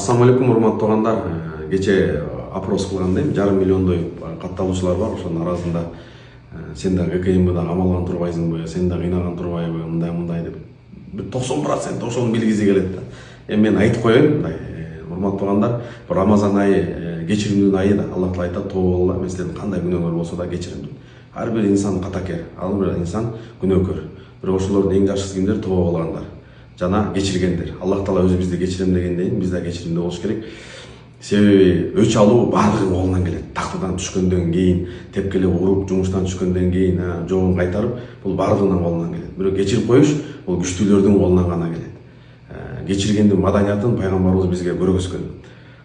Ассаламу алейкум, урматтуу туугандар. Кече опрос кылганда эми 1,5 миллиондой катталуучулар бар. Ошонун арасында сен да ГКМБ да камалган турбайсыңбы, сен да кыйнаган турбайбы, мындай деп 90% ошону билгизи келет да. Эми мен айтып коеюн, мындай урматтуу туугандар, Рамазан айы кечиримдүү айы да. Аллах Таала айтат: "Тобо мен силердин кандай күнөөңөр болсо да кечиримдүү." Ар бир инсан катакер, ар бир инсан күнөөкөр. Бирок ошолордун эң жакшысы кимдер? Тобо болгондар жана кечиргендер. Аллах Таала өзү бизди кечирем дегенден биз да кечиримдүү болуш керек. Себеби өч алуу баардыгынын колунан келет. Тактыдан түшкөндөн кийин, тепкелеп уруп, жумуштан түшкөндөн кийин жообун кайтарып, бул баардыгынын колунан келет. Бирок кечирип коюш бул күчтүүлөрдүн колунан гана келет. Кечиргендин маданиятын пайгамбарыбыз бизге көргөзгөн.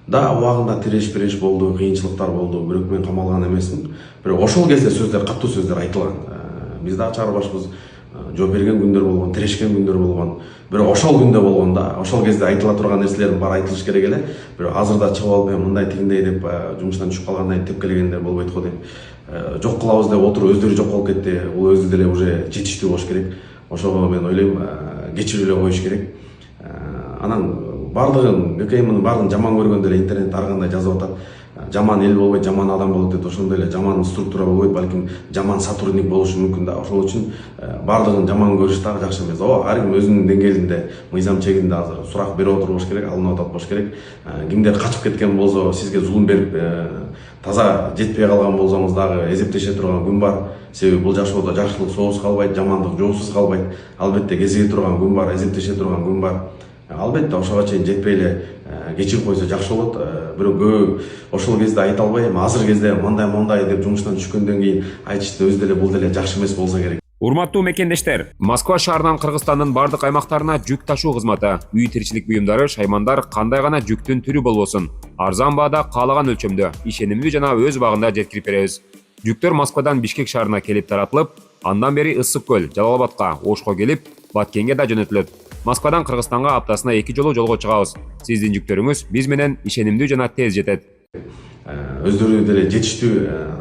Да, убагында тиреш болду, кыйынчылыктар болду, бирок мен камалган эмесмин. Бирок ошол кезде сөздөр, каттуу сөздөр айтылган. Биз да чаар башыбыз жооп берген күндөр болгон, тирешкен күндөр болгон. Бирок ошол күндө болгондо, ошол кезде айтыла турган нерселердин баары айтылыш керек эле. Бирок азырда чыгып алып мындай тигиндей деп жумуштан түшүп калгандан тепкелегендер болбойт го деп жок кылабыз деп отуруп өздөрү жок болуп кетти. Бул өзү деле уже жетиштүү болуш керек. Ошого мен ойлойм, кечирип эле коюш керек. Анан бардыгын ГКМнын баардыгын жаман көргөндөр интернетте ар кандай жазып атат. Жаман эл болбойт, жаман адам болот дейт. Ошондой эле жаман структура болбойт, балким жаман сотрудник болушу мүмкүн да. Ошол үчүн бардыгын жаман көрүш дагы жакшы эмес. Ар ким өзүнүн деңгээлинде, мыйзам чегинде азыр сурак берип отуруп болуш керек, алынып атат болуш керек. Кимдер качып кеткен болсо, сизге зулум берип, таза жетпей калган болсоңуз дагы эзептеше турган күн бар. Себеби бул жашоодо жакшылык соосуз калбайт, жамандык жоосуз калбайт. Албетте кезиге турган күн бар, эзептеше турган күн бар. Албетте ошого чейин жетпей эле кечирип койсо жакшы болот. Бирок көп ошол кезде айта албайм. Азыр кезде мындай деп жумуштан түшкөндөн кийин айтышты өз деле бул деле жакшы эмес болсо керек. Урматтуу мекендештер, Москва шаарынан Кыргызстандын бардык аймактарына жүк ташуу кызматы, үй тиричилик буюмдары, шаймандар кандай гана жүктүн түрү болбосун, арзан баада каалаган өлчөмдө, ишенимдүү жана өз убагында жеткирип беребиз. Жүктөр Москвадан Бишкек шаарына келип таратылып, андан бери Ысык көл, Жалал-Абадка, Ошко келип, Баткенге да жөнөтүлөт. Москвадан Кыргызстанга аптасына 2 жолу жолго чыгабыз. Сиздин жүктөрүңүз биз менен ишенимдүү жана тез жетет. Өздөрү деле жетиштүү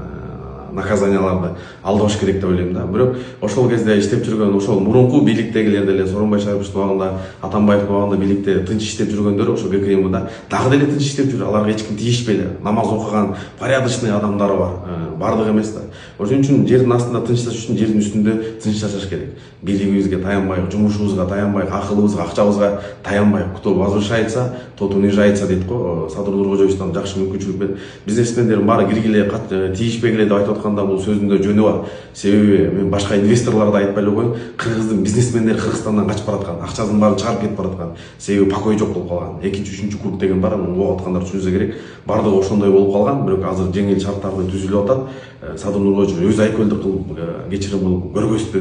наказанияларды алдыбаш керек деп ойлойм да. Бирок ошол кезде иштеп жүргөн ошол мурунку бийликтегилер деле Сооронбай Шариповичтин убагында, Атамбаевдин убагында бийликте тынч иштеп жүргөндөр ошо ГКМда дагы деле тынч иштеп жүр. Аларга эч ким тийишпейли. Намаз окуган порядочный адамдары бар. Бардык эмес да. Ошон үчүн жердин астында тынчташ үчүн жердин үстүндө тынчташыш керек. Бийлигибизге таянбай, жумушубузга таянбай, акылыбызга, акчабызга таянбай, кто возвышается, тот унижается дейт го. Садыр Нуркожоевичтан жакшы мүмкүнчүлүк берип, бизнесмендердин баары киргиле, тийишпегиле деп айтып атканда бул сөзүндө жөнү бар. Себеби мен башка инвесторлорду айтпай эле коеюн. Кыргыздын бизнесмендери Кыргызстандан качып бараткан, акчасын баарын чыгарып кетип бараткан. Себеби покой жок болуп калган. Экинчи, үчүнчү круг деген бар, муну угуп аткандар түшүнсө керек. Бардыгы ошондой болуп калган, бирок азыр жеңил шарттарды түзүлүп атат. Садыр Нуркожоевич өз айкөлдүк кылып кечирим кылып көргөздү.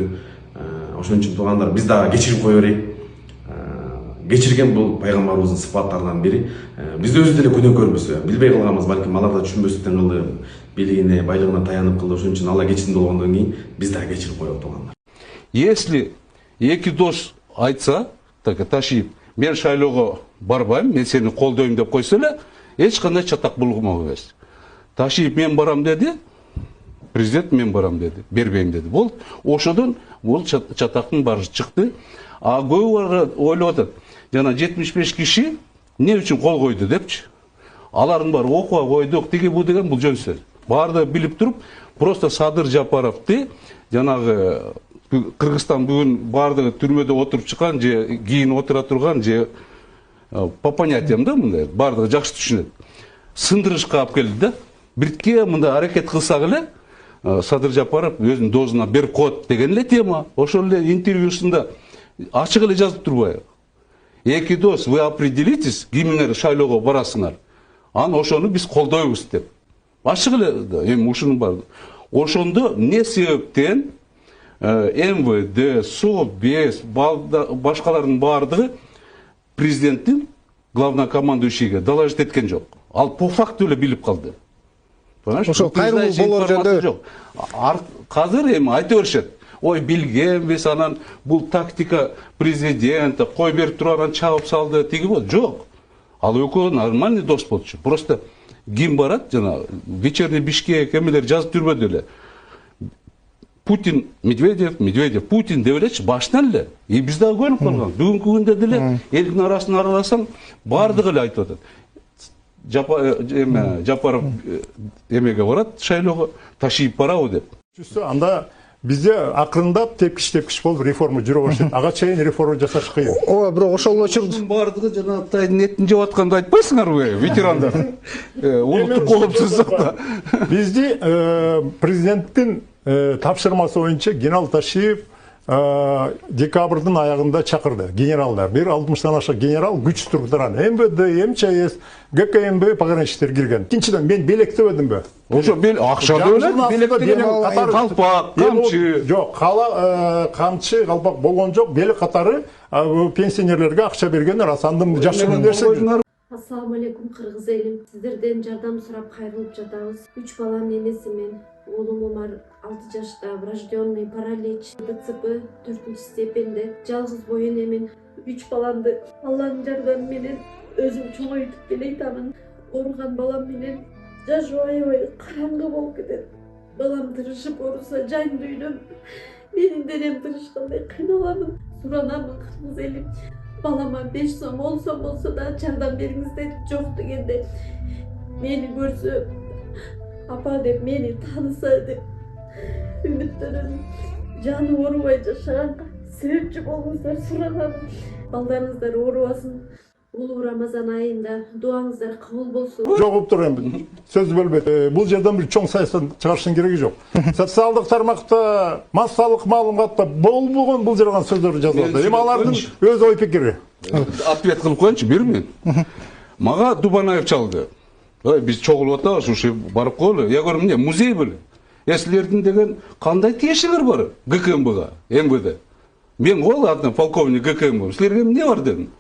Ошон үчүн туугандар, биз дагы кечирип кое берейик. Кечирген бул пайгамбарыбыздын сыпаттарынан бири. Биз өзү деле күнөөкөрбүз, билбей калганбыз, балким алар да түшүнбөстүктөн кылды, бийлигине, байлыгына таянып кылды. Ошон үчүн Алла кечиримдүү болгондон кийин биз дагы кечирип коелук туугандар. Если эки дос айтса, так ташип, мен шайлоого барбайм, мен сени колдойм деп койсо эле, эч кандай чатак булгумак эмес. Ташип мен барам деди, президент мен барам деди, бербейм деди. Бул ошодон бул чатактын баары чыкты. А көбү ойлоп атат, жана 75 киши эмне үчүн кол койду депчи. Алардын баары окуга койдук, тиги бу деген бул жөн сөз. Баардыгы билип туруп, просто Садыр Жапаровду жанагы Кыргызстан бүгүн баардыгы түрмөдө отуруп чыккан же кийин отура турган же по понятиям да мындай баардыгы жакшы түшүнөт. Сындырышка алып келди да. Бирке мындай аракет кылсак эле Садыр Жапаров өзүнүн дозуна берип коет деген эле тема. Ошол эле интервьюсунда ачык эле жазып турбайбы? Эки дос, вы определитесь, кимдер шайлоого барасыңар. Аны ошону биз колдойбуз деп. Ачык эле эми ушунун бар. Ошондо эмне себептен МВД, Совбез, башкалардын баардыгы президенттин главнокомандующийге доложить эткен жок. Ал по факту эле билип калды. Ошо кайрылуу болор жөнүндө азыр эми айта беришет. Ой, билгенбиз, анан бул тактика президента, кой берип туруп анан чабып салды, тиги болду. Жок. Ал экөө нормальный дос болчу. Просто ким барат, жана вечерний Бишкек эмелер жазып жүрбөдү эле. Путин, Медведев, Медведев, Путин деп элечи башынан эле. Биз дагы көрүп калган. Бүгүнкү күндө деле элдин арасын араласаң, баардыгы эле айтып атат. Жапаров эмеге барат шайлоого, Ташиев барабы деп. Анда бизде акырындап тепкич болуп реформа жүрө баштайт. Ага чейин реформа жасаш кыйын. ооба бирок ошол учурда Бардыгы жана Тайдын этин жеп атканды айтпайсыңарбы, ветерандар? Улуттук коопсуздукта. Бизди президенттин тапшырмасы боюнча генерал Ташиев декабрдын аягында чакырды генералдар. 60-тан аша генерал күч структураны МВД, МЧС, ГКМБ пограничниктер кирген. Экинчиден мен белектебедимби? Ошо акча белектеген калпак, камчы. Жок, камчы, калпак болгон жок. Белек катары пенсионерлерге акча бергендер, асандын жашыгын нерсе. Ассаламу алейкум кыргыз элим. Сиздерден жардам сурап кайрылып жатабыз. 3 баланын энесимин. Оğlum Umar 6 yaşta, врожденный паралич, ДЦП 4. степенде, жалгыз боюн эмин, 3 баламды Алланын жардамы менен өзүм чоңойтуп келейтамын. Ооруган балам менен жашоо аябай караңгы болуп кетет. Балам тырышып ооруса жан дүйнөм, менин денем тырышкандай кыйналамын. Суранамын кыргыз элим. Balama 5 сом, 10 сом болсо да жардам бериңиздер, жок дегенде мени көрсө апа деп мени тааныса деп үмүттөнөм. Жаны оорубай жашаганга себепчи болуңуздар суранам. Балдарыңыздар оорубасын. Улуу Рамазан айында дуаңыздар кабыл болсун. Жогуп тур эми. Сөз бөлбөйт. Бул жерден бир чоң саясат чыгарыштын кереги жок. Социалдык тармакта, массалык маалыматта болбогон бул жерден сөздөр жазылат. Эми алардын өз ой пикири. Ответ кылып коеюнчу, бермен. Мага Дубанаев чалды. Биз чогулуп атабыз, ушу барып коелу. Я говорю, эмне музей беле. Силердин деген кандай тиешиңер бар ГКМБга, МВД. Мен гол атым полковник ГКМБ. Силерге эмне бар дедим.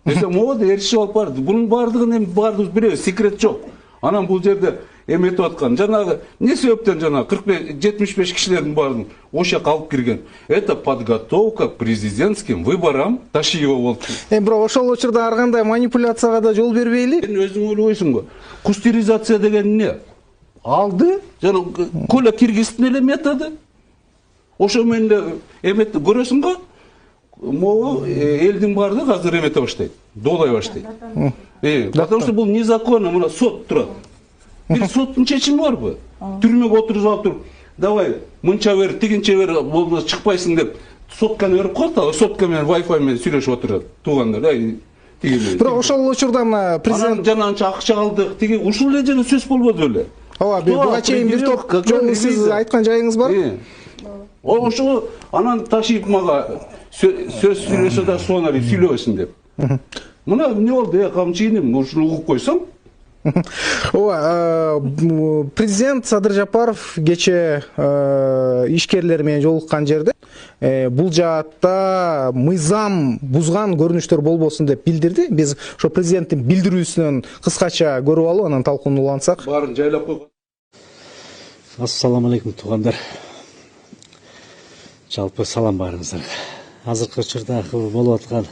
Десем, ода эришип алып барды. Бунун бардыгын эми баарыбыз билебиз, секрет жок. Анан бул жерде эметип аткан жанагы эмне себептен жанагы 45-75 кишилердин баарын ошо калып кирген. Это подготовка к президентским выборам Ташиева болчу. бирок ошол учурда ар кандай манипуляцияга да жол бербейли. Сен өзүң ойлойсуңбу? Кустеризация деген эмне? Алды, жана коля киргиздин эле методу. Ошо менен эметти көрөсүңбү? Могу элдин баардыгы азыр эмете баштайт, доолай баштайт. Потому что бул незаконно, мына сот турат. Бир соттун чечими барбы? Түрмөгө отургузуп туруп, давай мынча бер, тигинче бер, болбосо чыкпайсың деп сотканы берип коет, ал сотка менен Wi-Fi менен сүйлөшүп отурат. Туугандар, тиги. Бирок ошол учурда мына президент жананча акча алдык, тиги ушул эле жана сөз болбоду беле. ооба, буга чейин бир топ жолу сиз айткан жайыңыз бар. Ошо анан Ташиев мага сөз сүйлөсө да сонар сүйлөбөсүн деп. Мына эмне болду, камчы инем, ушуну угуп койсоң. Ооба, президент Садыр Жапаров кече ишкерлер менен жолуккан жерде бул жаатта мыйзам бузган көрүнүштөр болбосун деп билдирди. Биз ошо президенттин билдирүүсүнөн кыскача көрүп алып, анан талкуулансак. Баарын жайлап койгон. Ассаламу алейкум туугандар. Жалпы салам баарыңыздарга. Азыркы учурда болуп аткан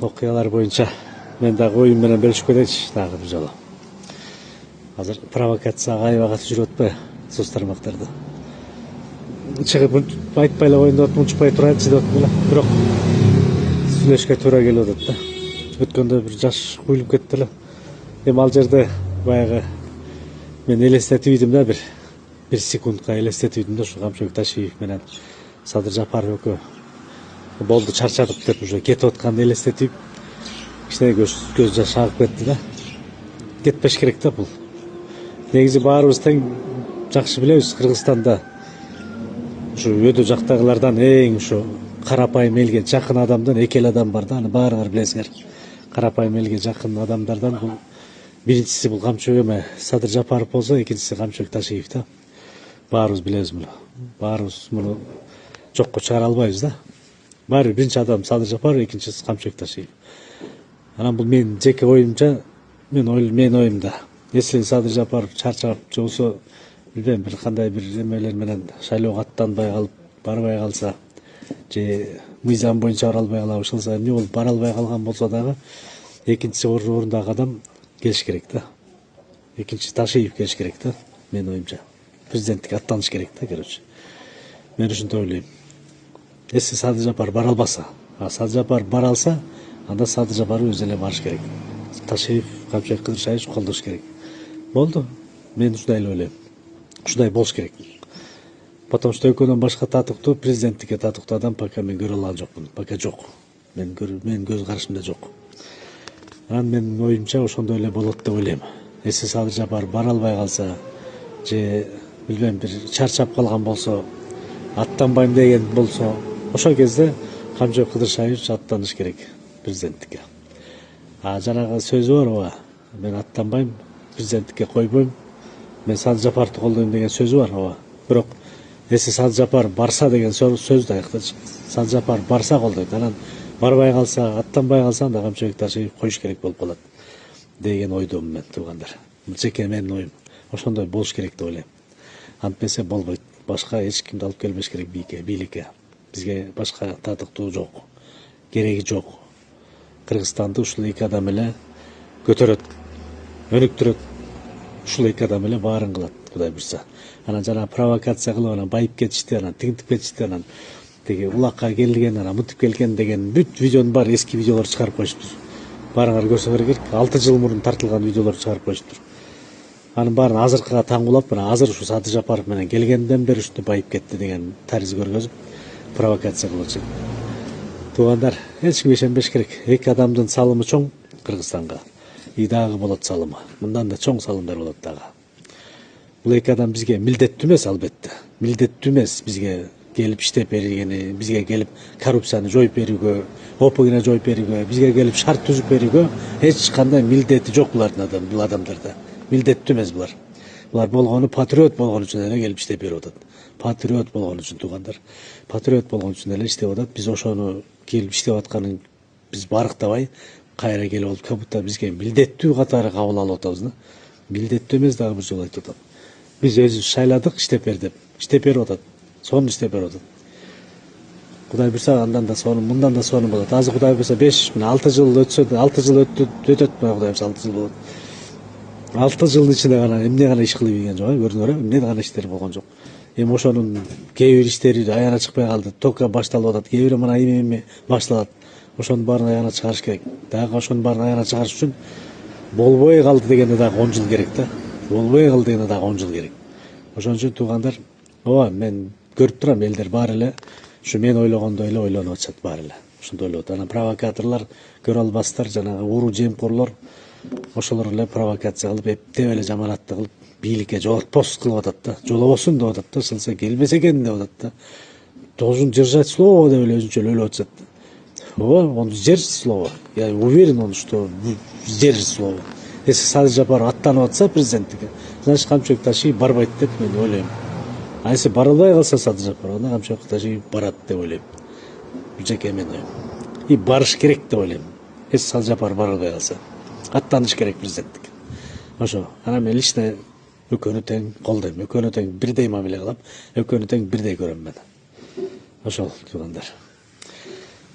окуялар боюнча мен дагы оюм менен бөлүшүп кетейинчи дагы бир жолу. Азыр провокацияга аябай катуу жүрүп атпайбы соц тармактарда. Чыгып айтпай эле коеюн деп атып, унчукпай турайынчы деп атып эле. Бирок сүйлөшкө туура келип атат да. Өткөндө бир жаш куюлуп кетти эле. Эми ал жерде баягы мен элестетип идим да, бир секундка элестетип идим да, ушу Камчыбек Ташиев менен Садыр Жапаров экөө болду, чарчадык деп уже кетип атканды элестетип, кичине көз жаш агып кетти да. Кетпеш керек да бул. Негизи баарыбыз тең жакшы билебиз, Кыргызстанда ушу өдө жактагылардан эң ушу карапайым элге жакын адамдан эки эле адам бар да, аны баарыңар билесиңер. Карапайым элге жакын адамдардан бул биринчиси бул Камчыбек Садыр Жапаров болсо, экинчиси Камчыбек Ташиев да. Баарыбыз билебиз муну. Баарыбыз муну жокко чыгара албайбыз да. Баары биринчи адам Садыр Жапаров, экинчиси Камчыбек Ташиев. Анан бул менин жеке оюмча, мен оюмда. Если Садыр Жапаров чарчап же болсо билбейм, бир кандай бир эмелер менен шайлоого аттанбай калып, барбай калса, же мыйзам боюнча бара албай кала баштаса, эмне болуп бара албай калган болсо дагы экинчи орундагы адам келиш керек да. Экинчи Ташиев келиш керек да, менин оюмча. Президенттикке аттаныш керек да, короче. Мен ушунтип ойлойм. Если Садыр Жапаров бара албаса, Садыр Жапаров бара алса, анда Садыр Жапаров өзү эле барыш керек. Ташиев, Камчыбек Кыдыршаевич колдош керек. Болду. Мен ушундай эле ойлойм. Ушундай болуш керек. Потому что экөөнөн башка татыктуу президенттикке татыктуу адам пока мен көрө алган жокмун. Пока жок. Мен көз карашымда жок. Анан менин оюмча ошондой эле болот деп ойлойм. Эси Садыр Жапаров бара албай калса же билбейм бир чарчап калган болсо, аттанбайм деген болсо, ошол кезде Камчыбек Кыдыршаевич аттаныш керек президенттикке. Жанагы сөзү бар ооба. Мен аттанбайм, президенттикке койбойм. Мен Садыр Жапаровду колдойм деген сөзү бар ооба. Бирок эси Садыр Жапаров барса деген сөз да айыктачы. Садыр Жапаров барса колдойт. Анан барбай калса, аттанбай калса анда Камчыбек Ташиев коюш керек болуп калат деген ойдомун мен, туугандар. Жеке менин оюм. Ошондой болуш керек деп ойлойм. Антпесе болбойт. Башка эч кимди алып келбеш керек бийликке. Бизге башка татыктуу жок. Кереги жок. Кыргызстанды ушул эки адам эле көтөрөт, өнүктүрөт. Ушул эки адам эле баарын кылат, Кудай буйрса. Анан жана провокация кылып анан байып кетишти, анан тигинтип кетишти, анан теги улакка келген, анан мынтип келген деген бүт видеонун баары эски видеолор чыгарып коюштур. Баарыңар көрсөңөр керек, 6 жыл мурун тартылган видеолор чыгарып коюштур. Анын баарын азыркыга таңгулап, мына азыр ушу Садыр Жапаров менен келгенден бери ушинтип байып кетти деген тариз көргөзүп провокация кылышат. Туугандар, эч ким ишенбеш керек. Эки адамдын салымы чоң Кыргызстанга. И дагы болот салымы. Мындан да чоң салымдар болот дагы. Бул эки адам бизге милдеттүү эмес, албетте. Милдеттүү эмес бизге келип иштеп бергени, бизге келип коррупцияны жоюп берүүгө, ОПГны жоюп берүүгө, бизге келип шарт түзүп берүүгө эч кандай милдети жок бул адамдарда. Милдеттүү эмес булар. Булар болгону патриот болгон үчүн эле келип иштеп берип атат. Патриот болгон үчүн, туугандар. Патриот болгон үчүн эле иштеп атат. Биз ошону келип иштеп атканын биз барктабай, кайра келип алып, как будто бизге милдеттүү катары кабыл алып атабыз да. Милдеттүү эмес дагы бир жолу айтып атам. Биз өзүбүз шайладык, иштеп бер деп. Иштеп берип атат. Сонун иштеп берип атат. Кудай буйрса андан да сонун, мындан да сонун болот. Азыр Кудай буйрса 6 жыл өтсө, 6 жыл өтөт, Кудай буйрса 6 жыл болот. 6 жылдын ичинде гана эмне гана иш кылып ийген жок, көрдүңөр, эмне гана иштер болгон жок. Эми ошонун кээ бир иштери аягына чыкпай калды, только башталып атат. Кээ бири мына эми башталат. Ошонун баарын аягына чыгарыш керек. Дагы ошонун баарын аягына чыгарыш үчүн болбой калды дегенде дагы 10 жыл керек да. Болбой калды дегенде дагы 10 жыл керек. Ошон үчүн туугандар, ооба мен көрүп турам, элдер баары эле ушу мен ойлогондой эле ойлонуп атышат баары эле. Ошондой ойлоп атат. Анан провокаторлор, көрө албастар, жанагы уруу жемкорлор ошолор эле провокация кылып, эптеп эле жаманатты кылып, бийликке жолотпос кылып атат да. Жолобосун деп атат да, ышынса келбесе экен деп атат да. Должен держать слово деп эле өзүнчө ойлоп атышат. Ооба, он сдержит слово. Я уверен, он что сдержит слово. Если Садыр Жапаров аттанып атса президенттикке, значит Камчыбек Ташиев барбайт деп мен ойлойм. А если бара албай калса Садыр Жапаров, анда Камчыбек Ташиев барат деп ойлойм. Жеке мен оюм. И барыш керек деп ойлойм. Если Садыр Жапаров бара албай калса, аттаныш керек президенттикке. Ошо. Анан мен лично экөөнү тең колдойм. Экөөнү тең бирдей мамиле кылам. Экөөнү тең бирдей көрөм мен. Ошол туугандар.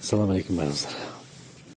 Assalamu alaikum.